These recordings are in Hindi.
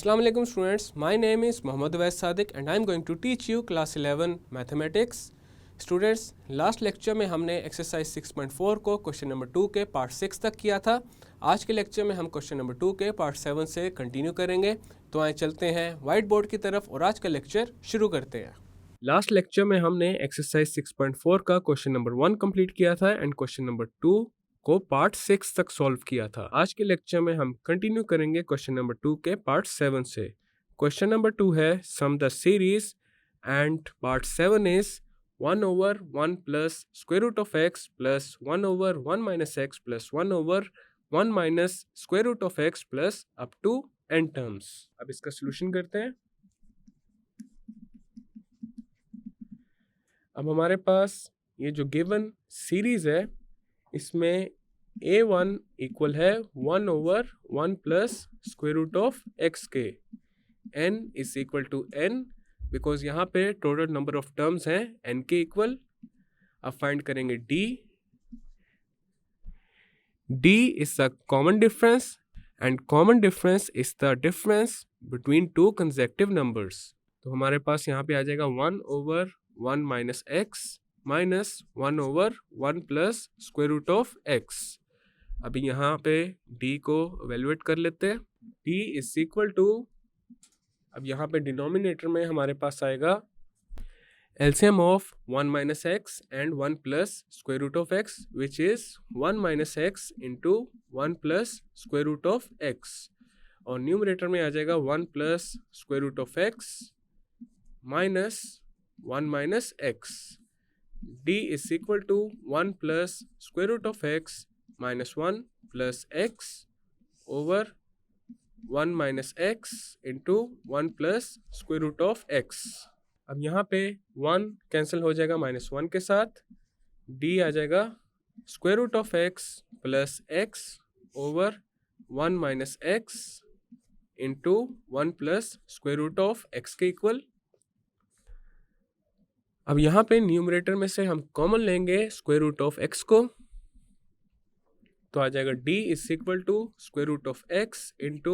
Assalamu alaikum students, my name is Mohammad Awais Sadiq and I am going to teach you class 11 mathematics. Students, last lecture में हमने एक्सरसाइज 6.4 को क्वेश्चन नंबर 2 के पार्ट 6 तक किया था। आज के लेक्चर में हम क्वेश्चन नंबर 2 के पार्ट 7 से कंटिन्यू करेंगे। तो आए चलते हैं वाइट बोर्ड की तरफ और आज का लेक्चर शुरू करते हैं। लास्ट लेक्चर में हमने एक्सरसाइज 6.4 का क्वेश्चन नंबर 1 कंप्लीट किया था एंड क्वेश्चन नंबर 2 को पार्ट 6 तक सॉल्व किया था। आज के लेक्चर में हम कंटिन्यू करेंगे क्वेश्चन नंबर 2 के पार्ट 7 से। क्वेश्चन नंबर 2 है sum the series and part 7 is 1 over 1 plus square root of x plus 1 over 1 minus x plus 1 over 1 minus square root of x plus up to n terms। अब इसका सॉल्यूशन करते हैं। अब हमारे पास ये जो गिवन सीरीज है इसमें a1 इक्वल है 1 over 1 plus square root of x के, n is equal to n because यहाँ पे टोटल नंबर ऑफ टर्म्स हैं n के इक्वल। अब फाइंड करेंगे d is the common difference and common difference is the difference between two consecutive numbers. तो हमारे पास यहाँ पे आ जाएगा 1 over 1 minus x minus 1 over 1 plus square root of x। अभी यहाँ पे d को एवेल्युएट कर लेते हैं। d इज इक्वल टू, अब यहाँ पे डिनोमिनेटर में हमारे पास आएगा LCM of 1 minus x and 1 plus square root of x which is 1 minus x into 1 plus square root of x, और न्यूमरेटर में आ जाएगा 1 plus square root of x minus 1 minus x। d is equal to 1 plus square root of x minus 1 plus x over 1 minus x into 1 plus square root of x। अब यहाँ पे 1 कैंसिल हो जाएगा -1 के साथ, d आ जाएगा square root of x plus x over 1 minus x into 1 plus square root of x के इक्वल। अब यहाँ पे न्यूमरेटर में से हम कॉमन लेंगे square root of x को, तो आ जाएगा d is equal to square root of x into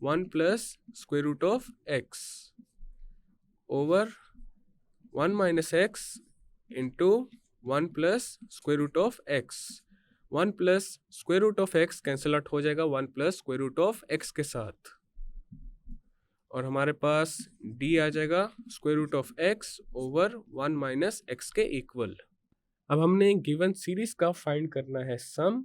1 plus square root of x over 1 minus x into 1 plus square root of x। 1 plus square root of x cancel out हो जाएगा 1 plus square root of x के साथ, और हमारे पास d आ जाएगा square root of x over 1 minus x के इक्वल। अब हमने गिवन सीरीज का फाइंड करना है सम।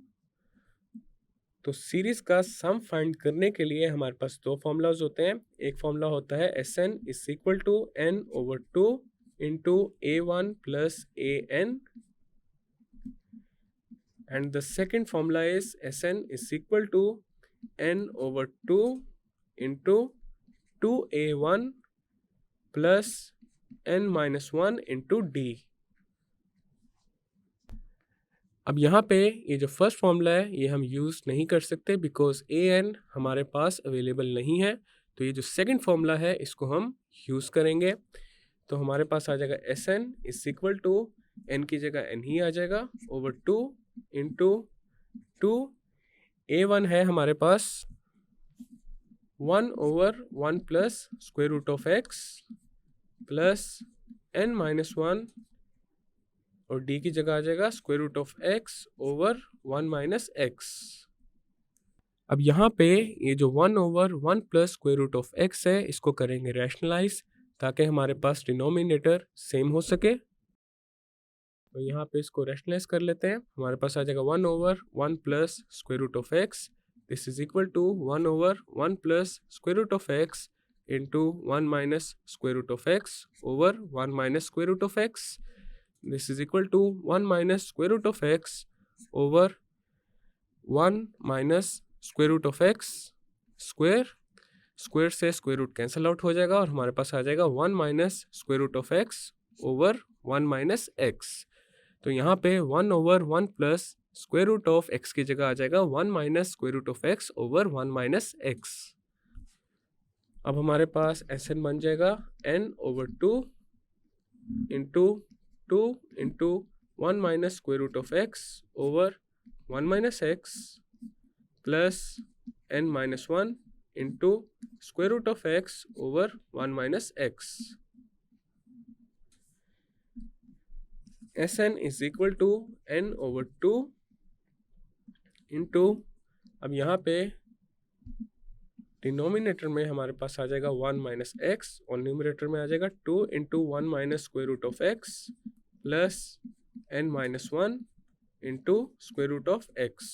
तो सीरीज का सम फाइंड करने के लिए हमारे पास दो फॉर्मूलाज होते हैं। एक फॉर्मूला होता है Sn is equal to n over 2 into a1 plus an, and the second formula is Sn is equal to n over 2 into 2a1 plus n minus 1 into d। अब यहाँ पे ये जो फर्स्ट फॉर्मूला है ये हम यूज़ नहीं कर सकते बिकॉज an हमारे पास अवेलेबल नहीं है। तो ये जो सेकंड फॉर्मूला है इसको हम यूज़ करेंगे। तो हमारे पास आ जाएगा Sn is equal to n की जगह n ही आ जाएगा ओवर 2 इंटू 2, a1 है हमारे पास 1 over 1 plus square root of x plus n minus 1, और d की जगह आ जाएगा square root of x over 1 minus x। अब यहाँ पे ये जो 1 over 1 plus square root of x है इसको करेंगे रैशनलाइज ताकि हमारे पास डिनोमिनेटर सेम हो सके। तो यहाँ पे इसको रैशनलाइज कर लेते हैं। हमारे पास आ जाएगा 1 over 1 plus square root of x, this is equal to 1 over 1 plus square root of x into 1 minus square root of x over 1 minus square root of x। This is equal to 1 minus square root of x over 1 minus square root of x square। Square से स्क्वायर रूट कैंसिल आउट हो जाएगा और हमारे पास आ जाएगा 1 minus square root of x over 1 minus x। तो यहाँ पे 1 over 1 plus square root of x की जगह आ जाएगा 1 minus square root of x over 1 minus x। अब हमारे पास Sn बन जाएगा n over 2 into 2 into 1 minus square root of x over 1 minus x plus n minus 1 into square root of X over 1 minus X. S N is equal to N over 2 into, अब यहाँ पे डिनोमिनेटर में हमारे पास आ जाएगा 1 माइनस एक्स और न्यूमरेटर में आ जाएगा 2 into 1 minus square root of X plus N minus 1 into square root of X.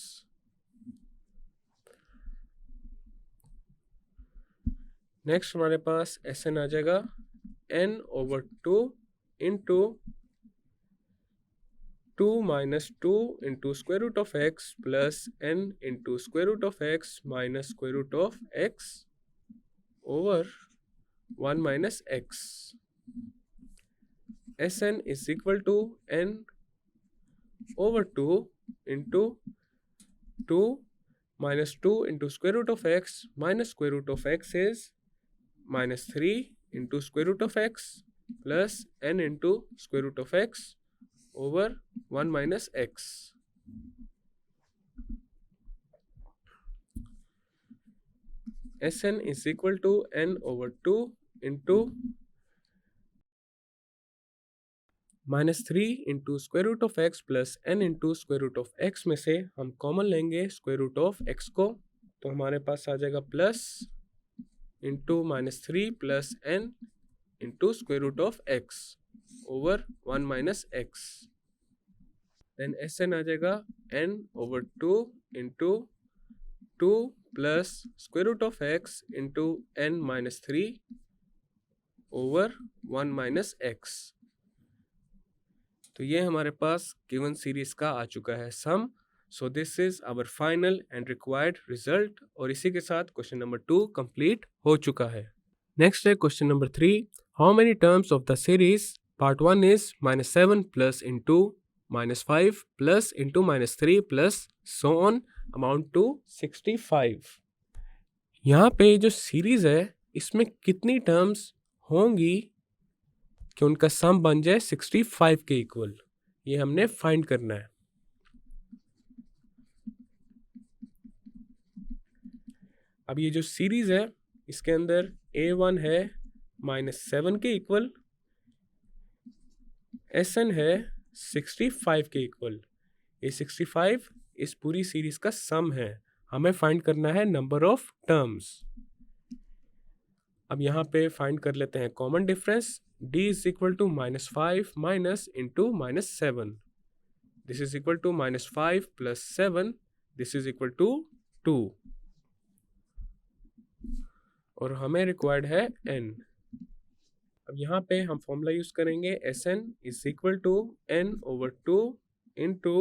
Next हमारे पास एस एन आ जाएगा N over 2 into 2 minus 2 into square root of X plus N into square root of X minus square root of X over 1 minus X. S N is equal to N over 2 into 2 minus 2 into square root of x minus square root of x is minus 3 into square root of x plus n into square root of x over 1 minus x. Sn is equal to n over 2 into minus 3 into square root of x plus n into square root of x में से हम कॉमन लेंगे square root of x को, तो हमारे पास आ जाएगा plus into minus 3 plus n into square root of x over 1 minus x। Then Sn आ जाएगा n over 2 into 2 plus square root of x into n minus 3 over 1 minus x। तो ये हमारे पास गिवन सीरीज का आ चुका है sum. So this is our final and required result, और इसी के साथ क्वेश्चन नंबर 2 कंप्लीट हो चुका है। नेक्स्ट है question number 3, how many terms of the series part 1 is -7 plus into -5 plus into -3 plus so on amount to 65। यहाँ पे जो सीरीज है इसमें कितनी टर्म्स होंगी कि उनका सम बन जाए 65 के इक्वल, ये हमने फाइंड करना है। अब ये जो सीरीज है इसके अंदर A1 है -7 के इक्वल, Sn है 65 के इक्वल। ये 65 इस पूरी सीरीज का सम है, हमें फाइंड करना है नंबर ऑफ टर्म्स। अब यहाँ पे फाइंड कर लेते हैं common difference. d is equal to -5 minus into -7. This is equal to -5 plus 7. This is equal to 2. और हमें रिक्वायर्ड है n। अब यहाँ पे हम फॉर्मूला यूज करेंगे Sn is equal to n over 2 into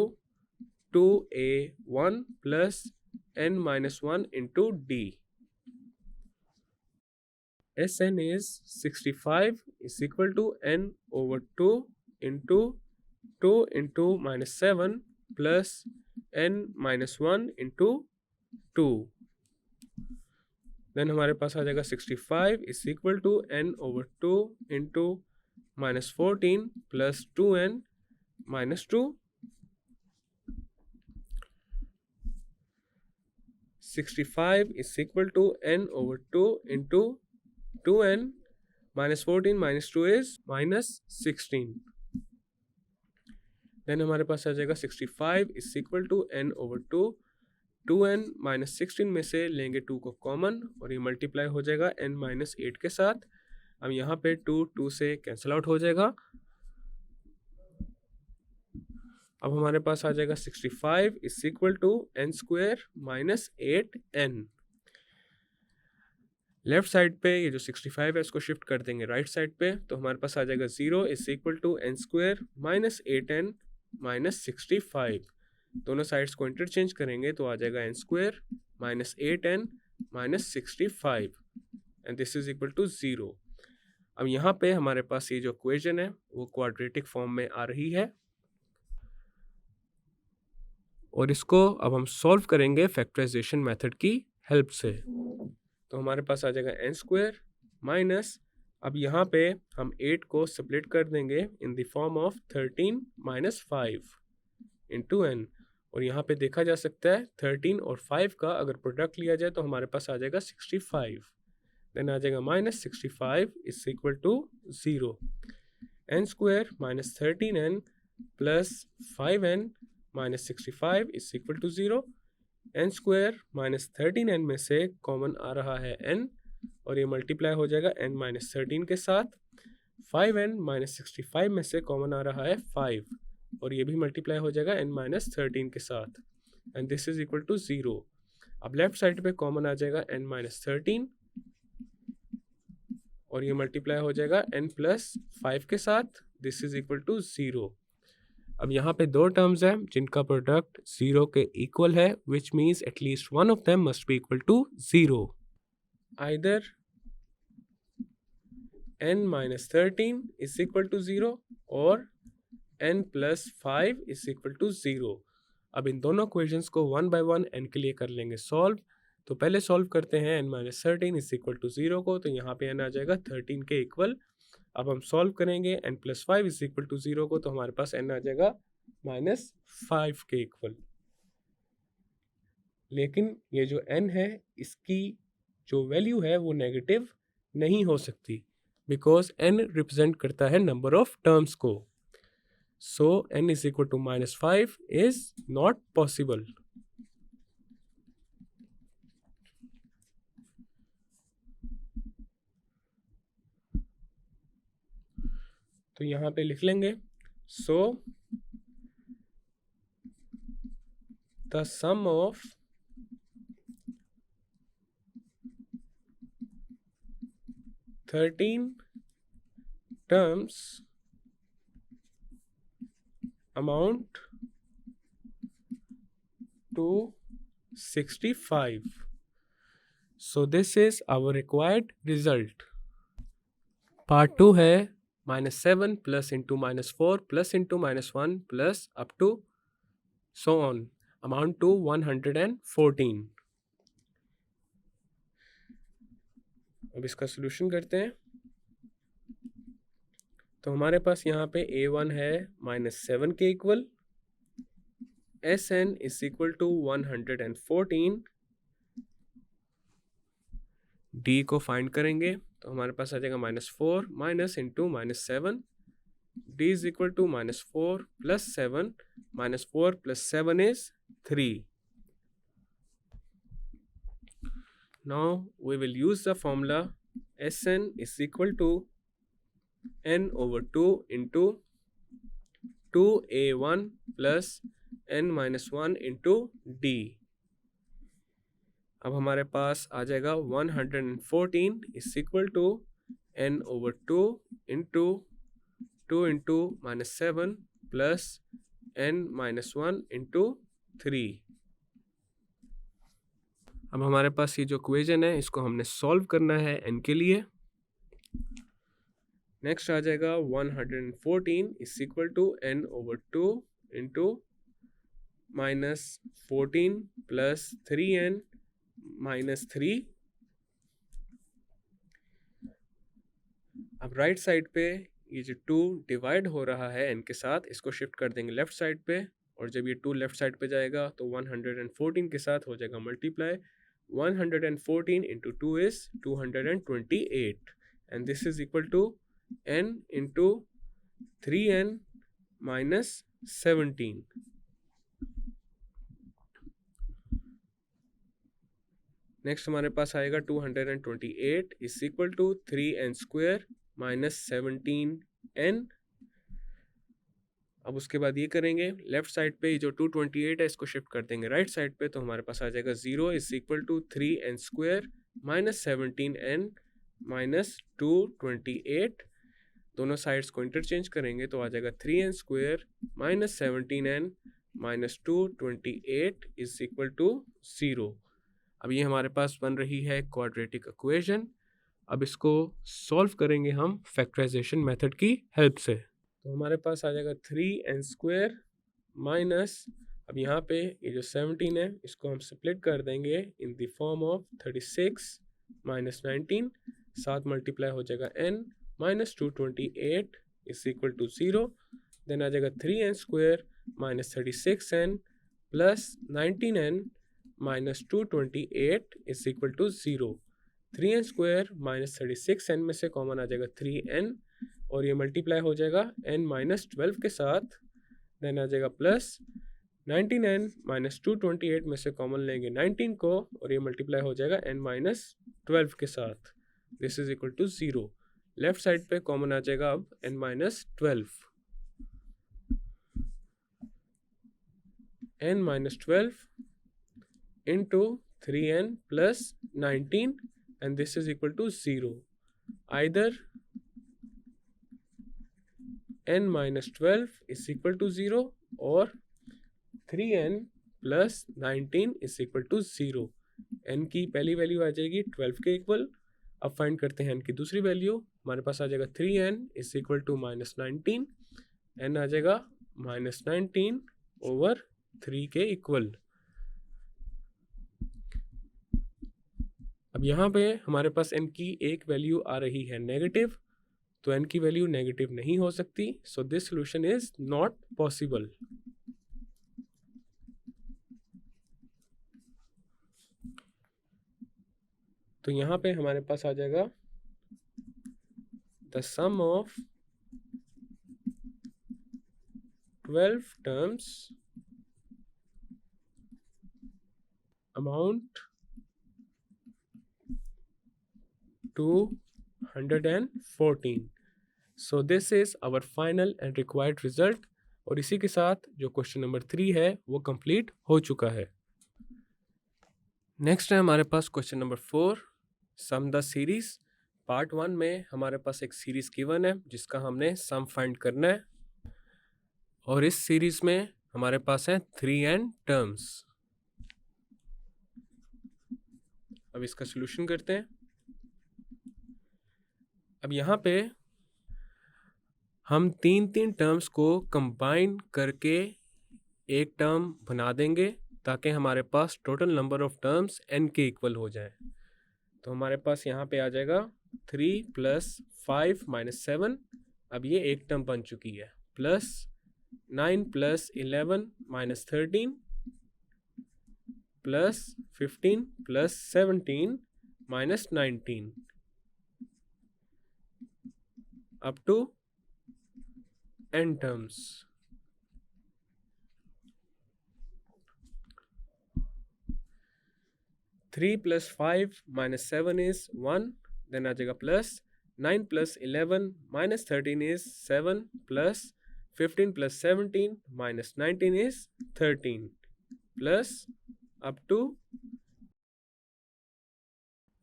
2a1 plus n minus 1 into d. Sn is 65 is equal to n over 2 into -7 plus n minus 1 into 2. Then हमारे पास आ जाएगा 65 is equal to n over 2 into -14 plus 2n minus 2. 65 is equal to n over 2 into 2n minus 14 minus 2 is -16. Then हमारे पास आ जाएगा 65 is equal to n over 2, 2n minus 16 में से लेंगे 2 को कॉमन और ये मल्टीप्लाई हो जाएगा n minus 8 के साथ। अब यहाँ पे 2 से कैंसिल आउट हो जाएगा। अब हमारे पास आ जाएगा 65 is equal to n square minus 8n। Left side पे ये जो 65 है इसको शिफ्ट कर देंगे राइट साइड पे, तो हमारे पास आ जाएगा 0 is equal to n square minus 8n minus 65। दोनों साइड्स को इंटरचेंज करेंगे तो आ जाएगा n square minus 8n minus 65 and this is equal to 0। अब यहाँ पे हमारे पास ये जो इक्वेशन है वो क्वाड्रेटिक फॉर्म में आ रही है और इसको अब हम सॉल्व करेंगे फैक्टराइजेशन मेथड की हेल्प से। तो हमारे पास आ जाएगा n स्क्वायर माइनस, अब यहाँ पे हम 8 को स्प्लिट कर देंगे in the form of 13 minus 5 into n, और यहाँ पे देखा जा सकता है 13 और 5 का अगर प्रोडक्ट लिया जाए तो हमारे पास आ जाएगा 65, देन आ जाएगा -65 is equal to 0, n square -13n plus 5n -65 is equal to 0, n square -13n में से कॉमन आ रहा है n और ये मल्टीप्लाई हो जाएगा n-13 के साथ, 5n -65 में से कॉमन आ रहा है 5 और ये भी मल्टीप्लाई हो जाएगा n-13 के साथ, and this is equal to 0। अब लेफ्ट साइड पे कॉमन आ जाएगा n-13 और ये मल्टीप्लाई हो जाएगा n+5 के साथ, दिस इज इक्वल टू 0। अब यहाँ पे दो टर्म्स हैं जिनका प्रोडक्ट 0 के इक्वल है, which means at least one of them must be equal to 0। Either n-13 is equal to 0 और n+5 इज इक्वल टू 0। अब इन दोनों क्वेश्चंस को वन बाय वन n के लिए कर लेंगे सॉल्व। तो पहले सॉल्व करते हैं n-13 इज इक्वल टू 0 को, तो यहाँ पे n आ जाएगा 13 के इक्वल। अब हम सॉल्व करेंगे n+5 इज इक्वल टू 0 को, तो हमारे पास n आ जाएगा -5 के इक्वल। लेकिन ये जो n है इसकी जो वैल्यू है वो नेगेटिव नहीं हो सकती, बिकॉज n रिप्रेजेंट करता है नंबर ऑफ टर्म्स को। So n is equal to -5 is not possible. तो यहाँ पे लिख लेंगे, so the sum of thirteen terms amount to 65. So this is our required result. Part 2 है -7 plus into -4 plus into -1 plus up to so on, amount to 114. अब इसका सोल्यूशन करते हैं। तो हमारे पास यहाँ पे a1 है -7 के equal, Sn is equal to 114, d को फाइंड करेंगे तो हमारे पास आ जाएगा -4 minus into -7, d is equal to -4 plus 7, -4 plus 7 is 3। Now we will use the formula Sn is equal to n over 2 into 2a1 plus n minus 1 into d। अब हमारे पास आ जाएगा 114 is equal to n over 2 into 2 into -7 plus n minus 1 into 3। अब हमारे पास ये जो इक्वेशन है इसको हमने सॉल्व करना है n के लिए। नेक्स्ट आ जाएगा 114 is equal to n over 2 into -14 plus 3n minus 3। अब राइट साइड पे ये जो 2 डिवाइड हो रहा है n के साथ, इसको शिफ्ट कर देंगे लेफ्ट साइड पे, और जब ये 2 लेफ्ट साइड पे जाएगा तो 114 के साथ हो जाएगा multiply. 114 into 2 is 228 and this is equal to n into 3n minus 17। Next हमारे पास आएगा 228 is equal to 3n square minus 17n। अब उसके बाद ये करेंगे लेफ्ट साइड पे जो 228 है इसको शिफ्ट कर देंगे राइट साइड पे, तो हमारे पास आ जाएगा 0 is equal to 3n square minus 17n minus 228। दोनों साइड्स को इंटरचेंज करेंगे तो आ जाएगा 3n square minus 17n minus 228 is equal to 0। अब ये हमारे पास बन रही है क्वाड्रेटिक इक्वेशन। अब इसको सॉल्व करेंगे हम फैक्टराइजेशन मेथड की हेल्प से। तो हमारे पास आ जाएगा 3n स्क्वायर माइनस, अब यहाँ पे ये जो 17 है इसको हम स्प्लिट कर देंगे in the form of 36 minus 19, साथ मल्टीप्लाई हो जाएगा n minus 228 is equal to 0। Then आ जाएगा 3n square minus 36n plus 19n minus 228 is equal to 0। 3n square minus 36n में से कॉमन आ जाएगा 3n और ये मल्टीप्लाई हो जाएगा n माइनस 12 के साथ, देन आ जाएगा प्लस 99 माइनस 228 में से कॉमन लेंगे 19 को और ये मल्टीप्लाई हो जाएगा n माइनस 12 के साथ, this is equal to 0। Left side पे कॉमन आ जाएगा अब n minus 12, n minus 12 into 3n plus 19 and this is equal to 0। Either n minus 12 is equal to 0 और 3n plus 19 is equal to 0। n की पहली वैल्यू आ जाएगी 12 के इक्वल। अब फाइंड करते हैं n की दूसरी वैल्यू। हमारे पास आ जाएगा 3n is equal to minus 19, n आ जाएगा माइनस 19 ओवर 3 के इक्वल। अब यहाँ पे हमारे पास n की एक वैल्यू आ रही है नेगेटिव, तो n की वैल्यू नेगेटिव नहीं हो सकती, so this solution is not possible. तो यहाँ पे हमारे पास आ जाएगा the sum of 12 terms amount to 114। So this is our final and required result. और इसी के साथ जो क्वेश्चन नंबर 3 है वो कंप्लीट हो चुका है। नेक्स्ट है हमारे पास question number 4, sum the series. Part 1 में हमारे पास एक सीरीज गिवन है जिसका हमने सम फाइंड करना है, और इस सीरीज में हमारे पास है 3n टर्म्स। अब इसका सॉल्यूशन करते हैं। अब यहाँ पे हम तीन टर्म्स को कंबाइन करके एक टर्म बना देंगे ताकि हमारे पास total number of terms n के इक्वल हो जाए। तो हमारे पास यहाँ पे आ जाएगा 3 प्लस 5 माइनस 7, अब ये एक टर्म बन चुकी है, plus 9 plus 11 minus 13 plus 15 plus 17 minus 19 up to n terms। Three plus 5 minus 7 is 1, then आ जाएगा plus 9 plus 11 minus 13 is 7 plus 15 plus 17 minus 19 is 13 plus up to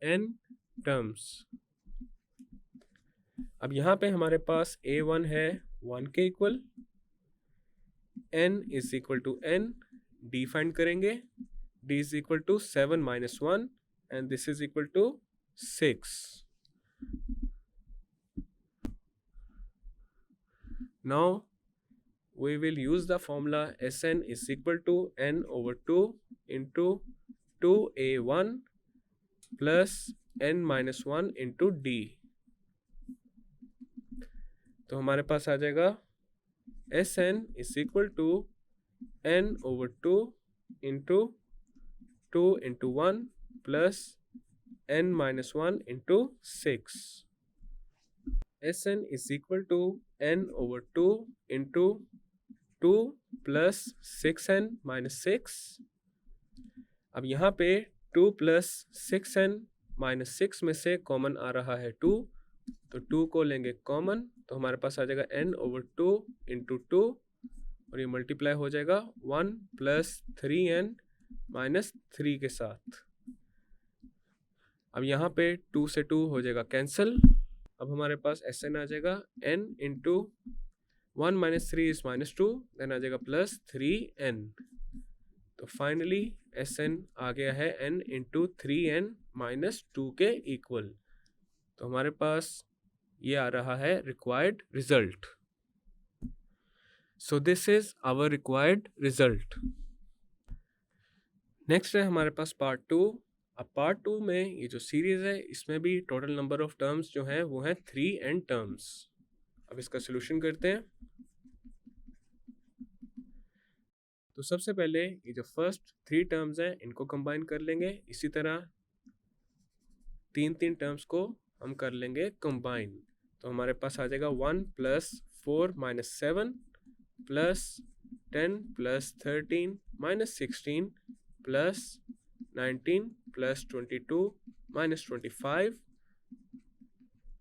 n terms. अब यहाँ पे हमारे पास a1 है 1 के equal, n is equal to n, d find करेंगे, d is equal to 7 minus 1 and this is equal to 6। Now we will use the formula Sn is equal to n over 2 into 2a1 plus n minus 1 into d। तो हमारे पास आ जाएगा Sn is equal to n over 2 into 2 into 1 plus n minus 1 into 6। Sn is equal to n over 2 into 2 plus 6n minus 6। अब यहाँ पे 2 plus 6n minus 6 में से कॉमन आ रहा है 2, तो 2 को लेंगे कॉमन, तो हमारे पास आ जाएगा n over 2 into 2 और ये मल्टीप्लाई हो जाएगा 1 plus 3n minus 3 के साथ। अब यहाँ पे 2 से 2 हो जाएगा कैंसिल। अब हमारे पास Sn आ जाएगा n into 1 minus 3 is minus 2, then आ जाएगा प्लस 3n। तो फाइनली Sn आ गया है n into 3n minus 2 के इक्वल। तो हमारे पास ये आ रहा है required result. So this is our required result. Next है हमारे पास पार्ट 2। अब पार्ट 2 में ये जो सीरीज है इसमें भी टोटल नंबर ऑफ टर्म्स जो है वो है 3n टर्म्स। अब इसका सोल्यूशन करते हैं। तो सबसे पहले ये जो फर्स्ट 3 टर्म्स हैं इनको कंबाइन कर लेंगे, इसी तरह 3 टर्म्स को हम कर लेंगे कंबाइन। तो हमारे पास आ जाएगा 1 + 4 - 7 + 10 + 13 - 16 + 19 + 22 - 25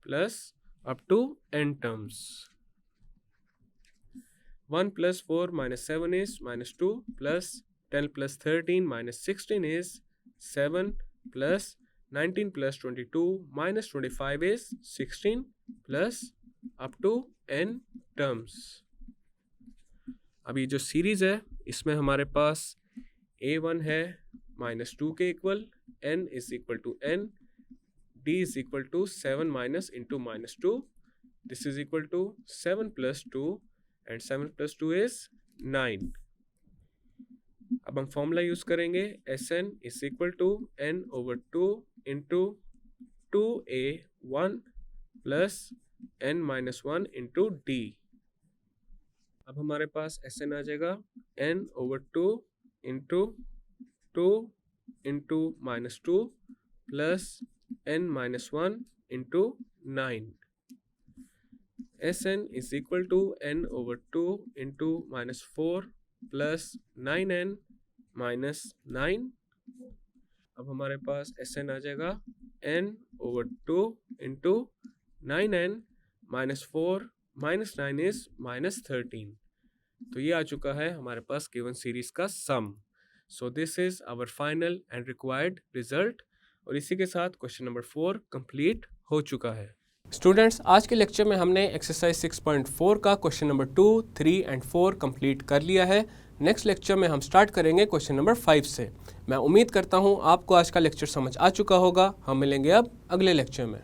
plus up to n terms. 1 + 4 - 7 is -2 plus 10 + 13 - 16 is 7 plus 19 + 22 - 25 is 16 plus up to n terms. अब ये जो सीरीज है इसमें हमारे पास a1 है -2 के equal, n = n, d = 7 - into -2. This is equal to 7 + 2 and 7 + 2 is 9. अब हम फॉर्मूला यूज करेंगे Sn = n/2 into 2a1 plus n - 1 into d. अब हमारे पास Sn आ जाएगा n/2 into 2 into -2 plus n - 1 into 9. Sn = n/2 into -4 plus 9n minus 9. अब हमारे पास Sn आ जाएगा n/2 into 9n minus 4 minus 9 is -13. तो ये आ चुका है हमारे पास गिवन सीरीज का sum. So this is our final and required result. और इसी के साथ क्वेश्चन नंबर 4 कंप्लीट हो चुका है. स्टूडेंट्स, आज के लेक्चर में हमने एक्सरसाइज 6.4 का क्वेश्चन नंबर 2, 3 एंड 4 कंप्लीट कर लिया है. नेक्स्ट लेक्चर में हम स्टार्ट करेंगे क्वेश्चन नंबर 5 से. मैं उम्मीद करता हूँ आपको आज का लेक्चर समझ आ चुका होगा. हम मिलेंगे अब अगले लेक्चर में.